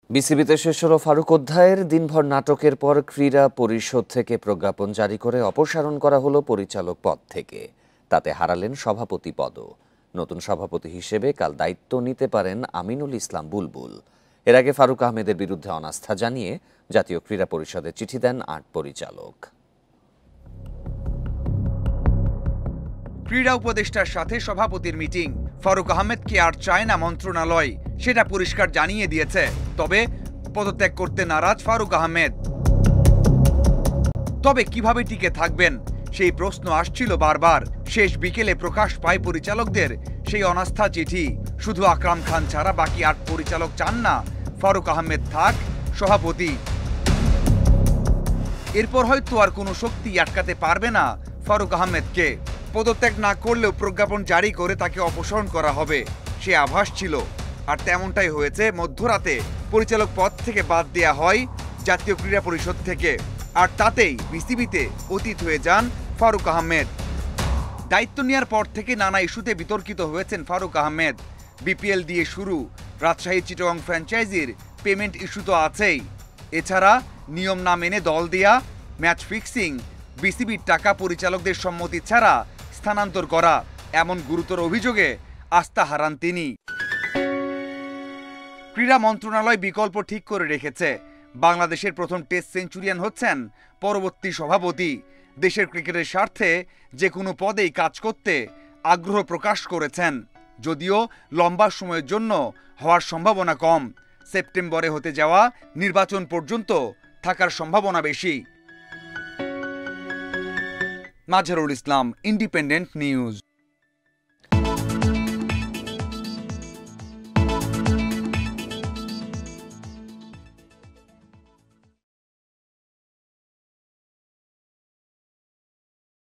বিসিবিতে শেষ হলো ফারুক অধ্যায়ের দিনভর নাটকের পর ক্রীড়া পরিষদ থেকে প্রজ্ঞাপন জারি করে অপসারণ করা হলো পরিচালক পদ থেকে। তাতে হারালেন সভাপতি পদও। নতুন সভাপতি হিসেবে কাল দায়িত্ব নিতে পারেন আমিনুল ইসলাম বুলবুল। এর আগে ফারুক আহমেদের বিরুদ্ধে অনাস্থা জানিয়ে জাতীয় ক্রীড়া পরিষদে চিঠি দেন ৮ পরিচালক। ক্রীড়া উপদেষ্টার সাথে সভাপতির মিটিং। ফারুক আহমেদকে আর চায় না মন্ত্রণালয়, সেটা পরিষ্কার জানিয়ে দিয়েছে। তবে পদত্যাগ করতে নারাজ ফারুক আহমেদ। তবে কিভাবে টিকে থাকবেন সেই প্রশ্ন আসছিল বারবার। শেষ বিকেলে প্রকাশ পায় পরিচালকদের সেই অনাস্থা চিঠি। শুধু আকরাম খান ছাড়া বাকি ৮ পরিচালক চান না ফারুক আহমেদ থাক সভাপতি। এরপর হয়তো আর কোনো শক্তি আটকাতে পারবে না ফারুক আহমেদকে। পদত্যাগ না করলেও প্রজ্ঞাপন জারি করে তাকে অপসারণ করা হবে, সে আভাস ছিল। আর তেমনটাই হয়েছে। মধ্যরাতে পরিচালক পদ থেকে বাদ দেয়া হয় জাতীয় ক্রীড়া পরিষদ থেকে। আর তাতেই বিসিবিতে অতীত হয়ে যান ফারুক আহমেদ। দায়িত্ব নেওয়ার পর থেকে নানা ইস্যুতে বিতর্কিত হয়েছেন ফারুক আহমেদ। বিপিএল দিয়ে শুরু, রাজশাহী চিটাগং ফ্র্যাঞ্চাইজির পেমেন্ট ইস্যু তো আছেই। এছাড়া নিয়ম না মেনে দল দেয়া, ম্যাচ ফিক্সিং, বিসিবির টাকা পরিচালকদের সম্মতি ছাড়া স্থানান্তর করা, এমন গুরুতর অভিযোগে আস্থা হারান তিনি। ক্রীড়া মন্ত্রণালয় বিকল্প ঠিক করে রেখেছে। বাংলাদেশের প্রথম টেস্ট সেঞ্চুরিয়ান হচ্ছেন পরবর্তী সভাপতি। দেশের ক্রিকেটের স্বার্থে যে কোনো পদেই কাজ করতে আগ্রহ প্রকাশ করেছেন, যদিও লম্বা সময়ের জন্য হওয়ার সম্ভাবনা কম। সেপ্টেম্বরে হতে যাওয়া নির্বাচন পর্যন্ত থাকার সম্ভাবনা বেশি। Mazharul Islam, independent news.